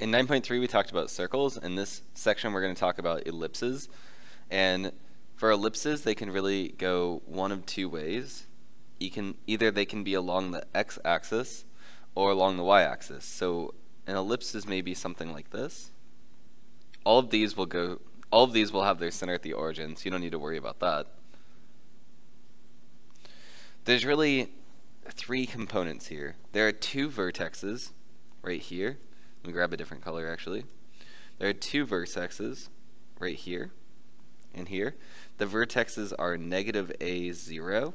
In 9.3 we talked about circles. In this section we're going to talk about ellipses. And for ellipses they can really go one of two ways. Either they can be along the x-axis or along the y-axis. So an ellipses may be something like this. All of these will have their center at the origin, so you don't need to worry about that. There's really three components here. There are two vertexes right here. Let me grab a different color actually. There are two vertexes right here and here. The vertexes are negative a0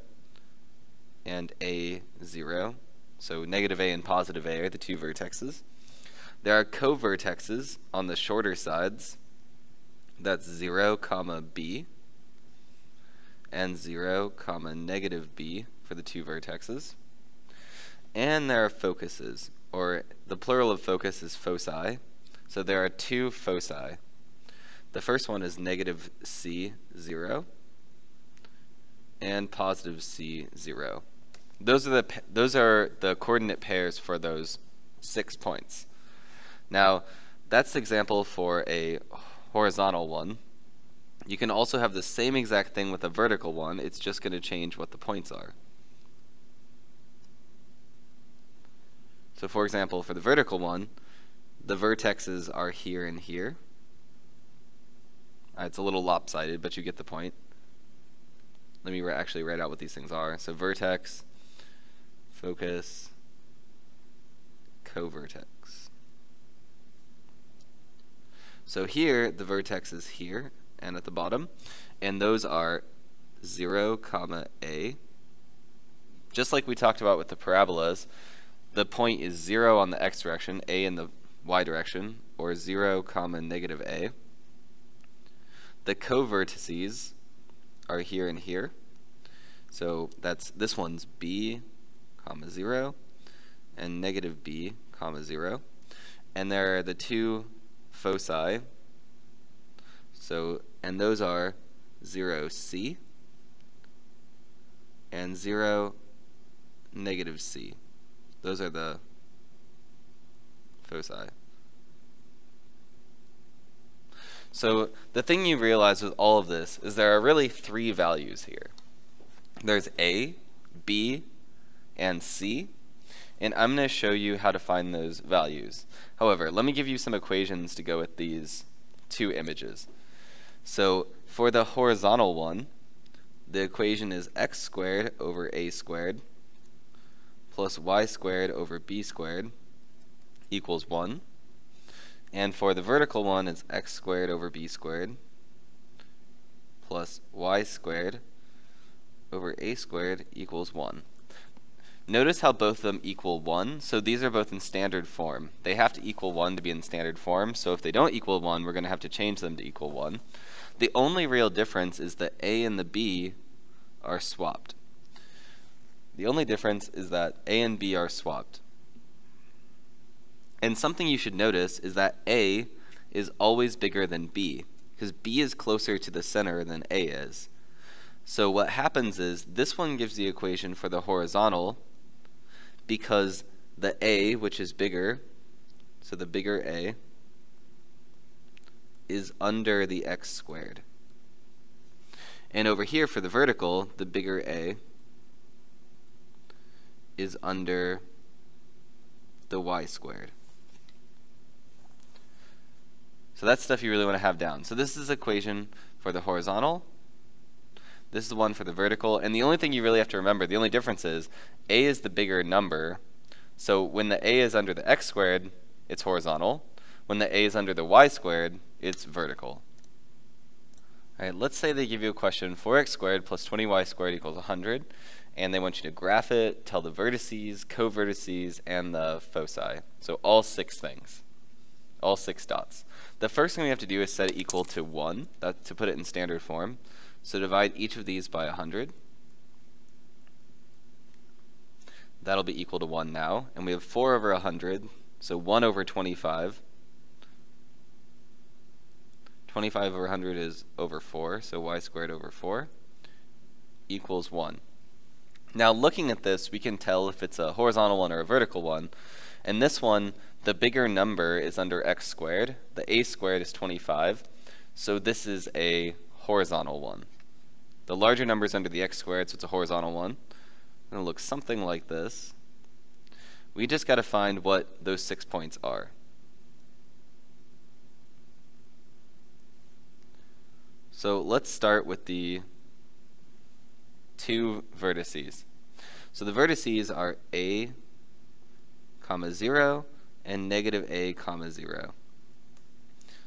and a0. So negative a and positive a are the two vertexes. There are co-vertexes on the shorter sides. That's 0, b and 0, negative b for the two vertexes. And there are focuses, or the plural of focus is foci. So there are two foci. The first one is negative c0 and positive c0. Those are the coordinate pairs for those 6 points. Now, that's the example for a horizontal one. You can also have the same exact thing with a vertical one. It's just going to change what the points are. So for example, for the vertical one, the vertexes are here and here. It's a little lopsided, but you get the point. Let me actually write out what these things are. So vertex, focus, co-vertex. So here, the vertex is here and at the bottom, and those are 0, a. Just like we talked about with the parabolas, the point is 0 on the x direction, a in the y direction, or 0, negative a. The co-vertices are here and here. So this one's b, 0, and negative b, 0. And there are the two foci. And those are 0c and 0, negative c. Those are the foci. So the thing you realize with all of this is there are really three values here. There's a, b, and c, and I'm going to show you how to find those values. However, let me give you some equations to go with these two images. So for the horizontal one, the equation is x squared over a squared plus y squared over b squared equals 1. And for the vertical one, it's x squared over b squared plus y squared over a squared equals 1. Notice how both of them equal 1. So these are both in standard form. They have to equal 1 to be in standard form. So if they don't equal 1, we're going to have to change them to equal 1. The only real difference is that a and the b are swapped. The only difference is that a and b are swapped. And something you should notice is that a is always bigger than b, because b is closer to the center than a is. So what happens is this one gives the equation for the horizontal because the a, which is bigger, so the bigger a, is under the x squared. And over here for the vertical, the bigger a is under the y squared. So that's stuff you really want to have down. So this is the equation for the horizontal. This is the one for the vertical. And the only thing you really have to remember, the only difference is a is the bigger number. So when the a is under the x squared, it's horizontal. When the a is under the y squared, it's vertical. All right, let's say they give you a question, 4x squared plus 20y squared equals 100. And they want you to graph it, tell the vertices, co-vertices, and the foci. So all 6 things. All 6 dots. The first thing we have to do is set it equal to 1, to put it in standard form. So divide each of these by 100. That'll be equal to 1 now. And we have 4 over 100, so 1 over 25. 25 over 100 is over 4, so y squared over 4 equals 1. Now looking at this, we can tell if it's a horizontal one or a vertical one. And this one, the bigger number is under x squared. The a squared is 25. So this is a horizontal one. The larger number is under the x squared, so it's a horizontal one. And it'll look something like this. We just got to find what those 6 points are. So let's start with the two vertices. So the vertices are a, comma 0 and negative a, comma 0.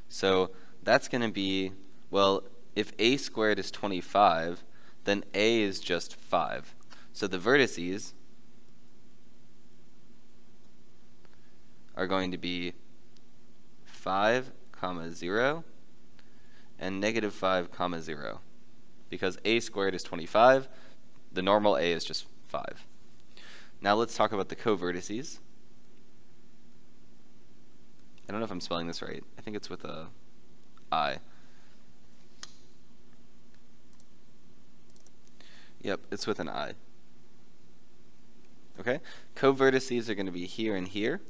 So that's going to be, well, if a squared is 25, then a is just 5. So the vertices are going to be 5, comma 0 and negative 5, comma 0. Because a squared is 25, the normal a is just 5. Now let's talk about the covertices. I don't know if I'm spelling this right. I think it's with a I. Yep, it's with an I. Okay? Covertices are going to be here and here.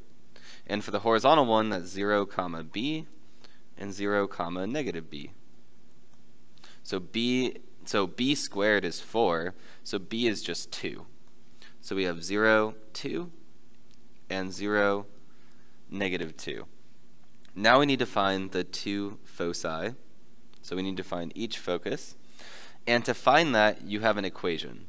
And for the horizontal one, that's 0, comma b and 0, comma negative b. So b squared is 4, so b is just 2. So we have 0, 2, and 0, negative 2. Now we need to find the two foci. So we need to find each focus. And to find that, you have an equation.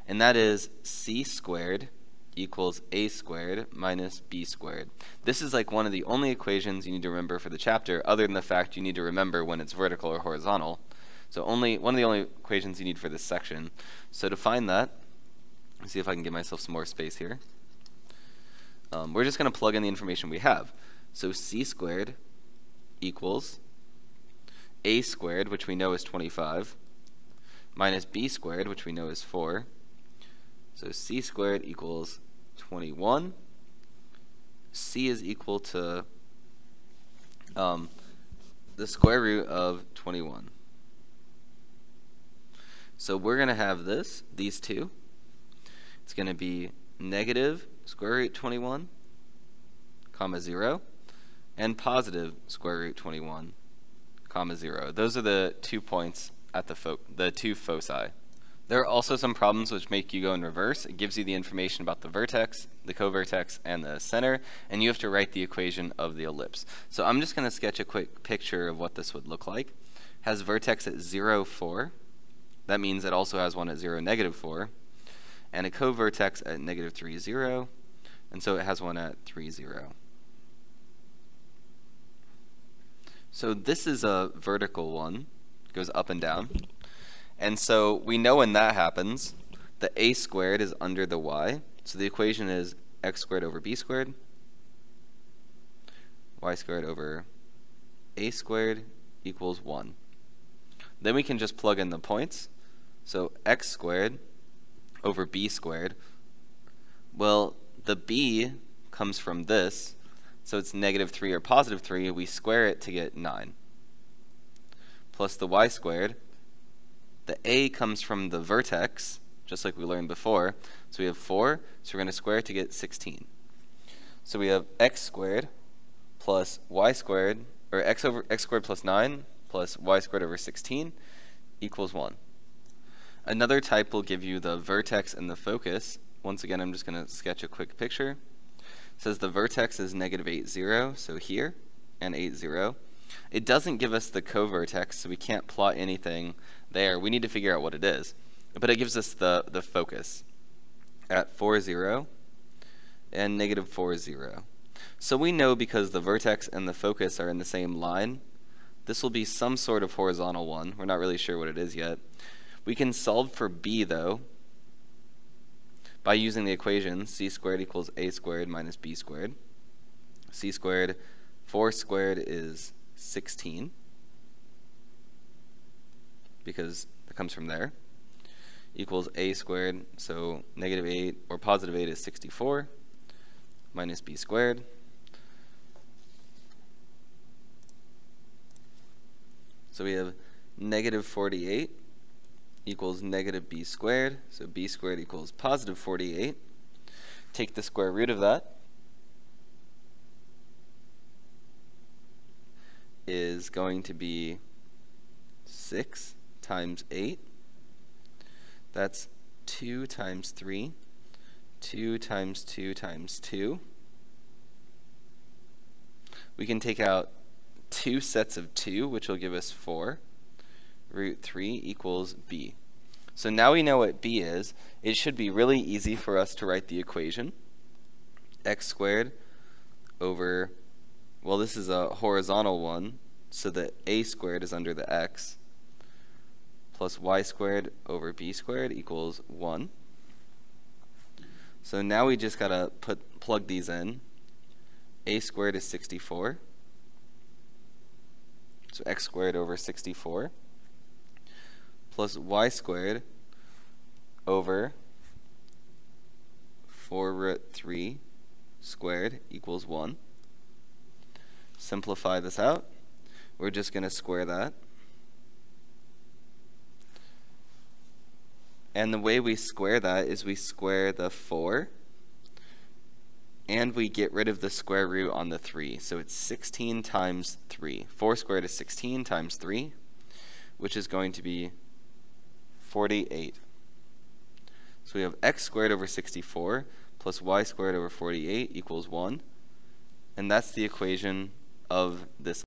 And that is c squared equals a squared minus b squared. This is like one of the only equations you need to remember for the chapter, other than the fact you need to remember when it's vertical or horizontal. So one of the only equations you need for this section. So to find that, let's see if I can give myself some more space here. We're just going to plug in the information we have. So c squared equals a squared, which we know is 25, minus b squared, which we know is 4. So c squared equals 21. C is equal to the square root of 21. So we're going to have these two. It's going to be negative square root 21, comma 0, and positive square root 21, comma 0. Those are the 2 points at the two foci. There are also some problems which make you go in reverse. It gives you the information about the vertex, the covertex, and the center, and you have to write the equation of the ellipse. So I'm just going to sketch a quick picture of what this would look like. It has vertex at 0, 4. That means it also has one at 0, negative 4. And a covertex at negative 3, 0. And so it has one at 3, 0. So this is a vertical one. It goes up and down. And so we know when that happens, the a squared is under the y. So the equation is x squared over b squared, y squared over a squared equals 1. Then we can just plug in the points. So x squared over b squared. Well, the b comes from this, so it's negative 3 or positive 3. We square it to get 9. Plus the y squared. The a comes from the vertex, just like we learned before. So we have 4, so we're going to square it to get 16. So we have x squared plus y squared, or x squared plus 9 plus y squared over 16 equals 1. Another type will give you the vertex and the focus. Once again, I'm just going to sketch a quick picture. It says the vertex is negative 8, 0, so here, and 8, 0. It doesn't give us the covertex, so we can't plot anything there. We need to figure out what it is. But it gives us the focus at 4, 0 and negative 4, 0. So we know because the vertex and the focus are in the same line, this will be some sort of horizontal one. We're not really sure what it is yet. We can solve for b, though, by using the equation c squared equals a squared minus b squared. C squared, 4 squared is 16, because it comes from there, equals a squared, so negative 8 or positive 8 is 64, minus b squared. So we have negative 48 equals negative b squared, so b squared equals positive 48. take the square root of that, is going to be 6 times 8. That's 2 times 3. 2 times 2 times 2. We can take out 2 sets of 2, which will give us 4. Root 3 equals b. So now we know what b is. It should be really easy for us to write the equation. X squared over, well, this is a horizontal one, so that a squared is under the x, plus y squared over b squared equals 1. So now we just gotta plug these in. A squared is 64. So x squared over 64 plus y squared over 4 root 3 squared equals 1. Simplify this out. We're just going to square that. And the way we square that is we square the 4 and we get rid of the square root on the 3. So it's 16 times 3. 4 squared is 16 times 3, which is going to be 48. So we have x squared over 64 plus y squared over 48 equals 1. And that's the equation of this